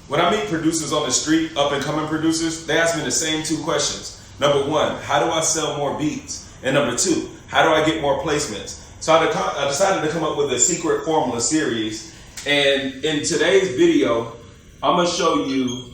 When I meet producers on the street, up and coming producers, they ask me the same two questions. Number one, how do I sell more beats? And number two, how do I get more placements? So I decided to come up with a secret formula series. And in today's video, I'm gonna show you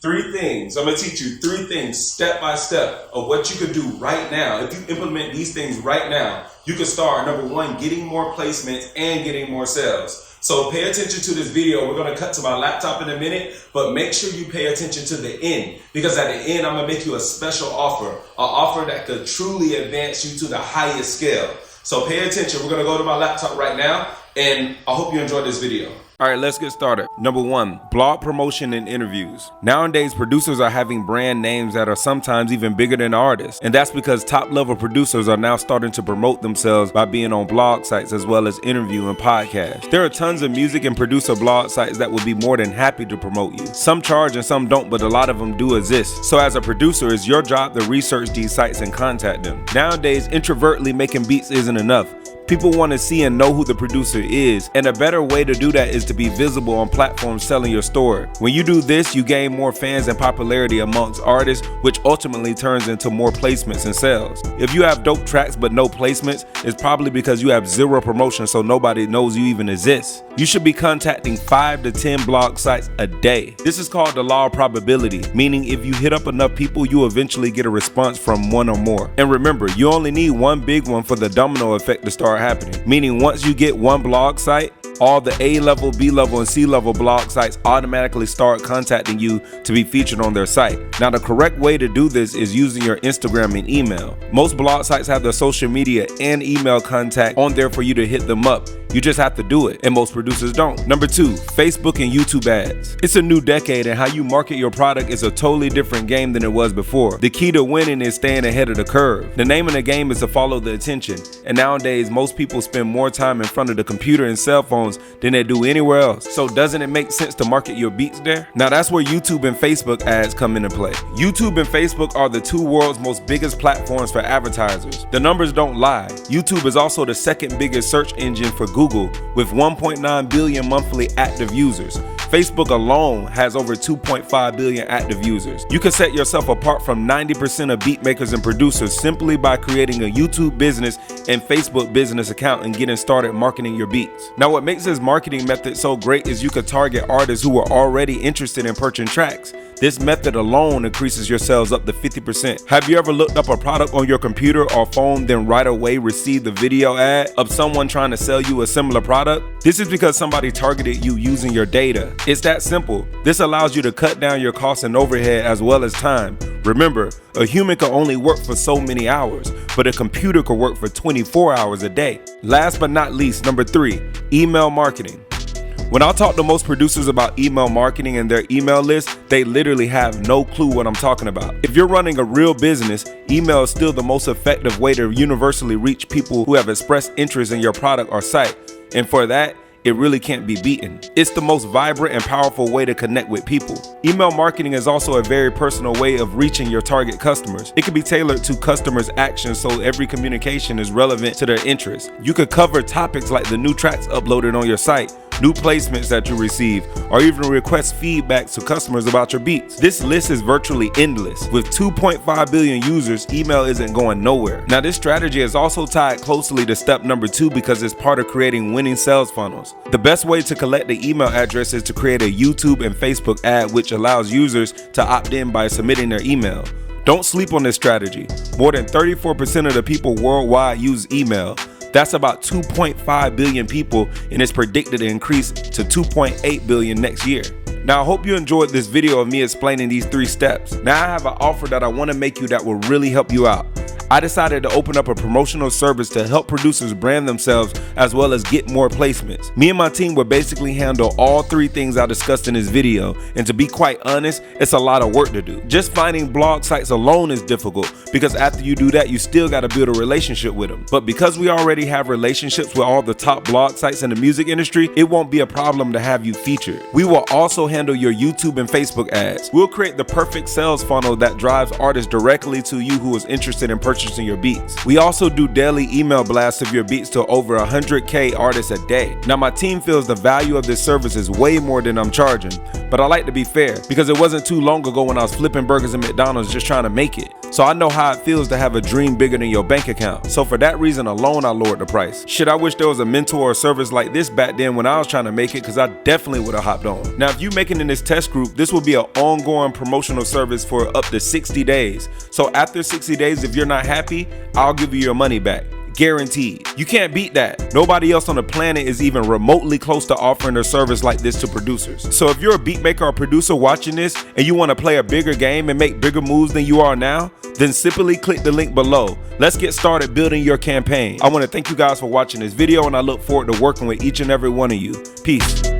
3 things. I'm gonna teach you 3 things step by step of what you could do right now. If you implement these things right now, you can start, number one, getting more placements and getting more sales. So pay attention to this video. We're gonna cut to my laptop in a minute, but make sure you pay attention to the end, because at the end, I'm gonna make you a special offer, an offer that could truly advance you to the highest scale. So pay attention. We're gonna go to my laptop right now, and I hope you enjoyed this video. All right, let's get started. Number 1, blog promotion and interviews. Nowadays, producers are having brand names that are sometimes even bigger than artists. And that's because top-level producers are now starting to promote themselves by being on blog sites as well as interview and podcasts. There are tons of music and producer blog sites that would be more than happy to promote you. Some charge and some don't, but a lot of them do exist. So as a producer, it's your job to research these sites and contact them. Nowadays, introvertly making beats isn't enough. People want to see and know who the producer is, and a better way to do that is to be visible on platforms selling your story. When you do this, you gain more fans and popularity amongst artists, which ultimately turns into more placements and sales. If you have dope tracks but no placements, it's probably because you have zero promotion, so nobody knows you even exist. You should be contacting 5 to 10 blog sites a day. This is called the law of probability, meaning if you hit up enough people, you eventually get a response from one or more. And remember, you only need one big one for the domino effect to start happening, meaning once you get one blog site, all the A-level, B-level, and C-level blog sites automatically start contacting you to be featured on their site. Now, the correct way to do this is using your Instagram and email. Most blog sites have their social media and email contact on there for you to hit them up. You just have to do it, and most producers don't. Number 2, Facebook and YouTube ads. It's a new decade, and how you market your product is a totally different game than it was before. The key to winning is staying ahead of the curve. The name of the game is to follow the attention, and nowadays, most people spend more time in front of the computer and cell phones than they do anywhere else. So doesn't it make sense to market your beats there? Now that's where YouTube and Facebook ads come into play. YouTube and Facebook are the 2 world's most biggest platforms for advertisers. The numbers don't lie. YouTube is also the 2nd biggest search engine for Google with 1.9 billion monthly active users. Facebook alone has over 2.5 billion active users. You can set yourself apart from 90% of beat makers and producers simply by creating a YouTube business and Facebook business account and getting started marketing your beats. Now, what makes this marketing method so great is you can target artists who are already interested in purchasing tracks. This method alone increases your sales up to 50%. Have you ever looked up a product on your computer or phone, then right away received a video ad of someone trying to sell you a similar product? This is because somebody targeted you using your data. It's that simple. This allows you to cut down your costs and overhead as well as time. Remember, a human can only work for so many hours, but a computer can work for 24 hours a day. Last but not least, number 3, email marketing. When I talk to most producers about email marketing and their email list, they literally have no clue what I'm talking about. If you're running a real business, email is still the most effective way to universally reach people who have expressed interest in your product or site. And for that, it really can't be beaten. It's the most vibrant and powerful way to connect with people. Email marketing is also a very personal way of reaching your target customers. It can be tailored to customers' actions so every communication is relevant to their interests. You could cover topics like the new tracks uploaded on your site, new placements that you receive, or even request feedback to customers about your beats. This list is virtually endless. With 2.5 billion users, email isn't going nowhere. Now, this strategy is also tied closely to step number 2 because it's part of creating winning sales funnels. The best way to collect the email address is to create a YouTube and Facebook ad which allows users to opt in by submitting their email. Don't sleep on this strategy. More than 34% of the people worldwide use email. That's about 2.5 billion people, and it's predicted to increase to 2.8 billion next year. Now, I hope you enjoyed this video of me explaining these 3 steps. Now, I have an offer that I want to make you that will really help you out. I decided to open up a promotional service to help producers brand themselves as well as get more placements. Me and my team will basically handle all 3 things I discussed in this video, and to be quite honest, it's a lot of work to do. Just finding blog sites alone is difficult because after you do that, you still got to build a relationship with them. But because we already have relationships with all the top blog sites in the music industry, it won't be a problem to have you featured. We will also handle your YouTube and Facebook ads. We'll create the perfect sales funnel that drives artists directly to you who is interested in purchasing purchasing your beats. We also do daily email blasts of your beats to over 100K artists a day. Now my team feels the value of this service is way more than I'm charging, but I like to be fair because it wasn't too long ago when I was flipping burgers at McDonald's just trying to make it. So I know how it feels to have a dream bigger than your bank account. So for that reason alone, I lowered the price. Shit, I wish there was a mentor or service like this back then when I was trying to make it, because I definitely would have hopped on. Now, if you making in this test group, this will be an ongoing promotional service for up to 60 days. So after 60 days, if you're not happy, I'll give you your money back. Guaranteed. You can't beat that. Nobody else on the planet is even remotely close to offering a service like this to producers. So if you're a beat maker or producer watching this and you want to play a bigger game and make bigger moves than you are now, then simply click the link below. Let's get started building your campaign. I want to thank you guys for watching this video, and I look forward to working with each and every one of you. Peace.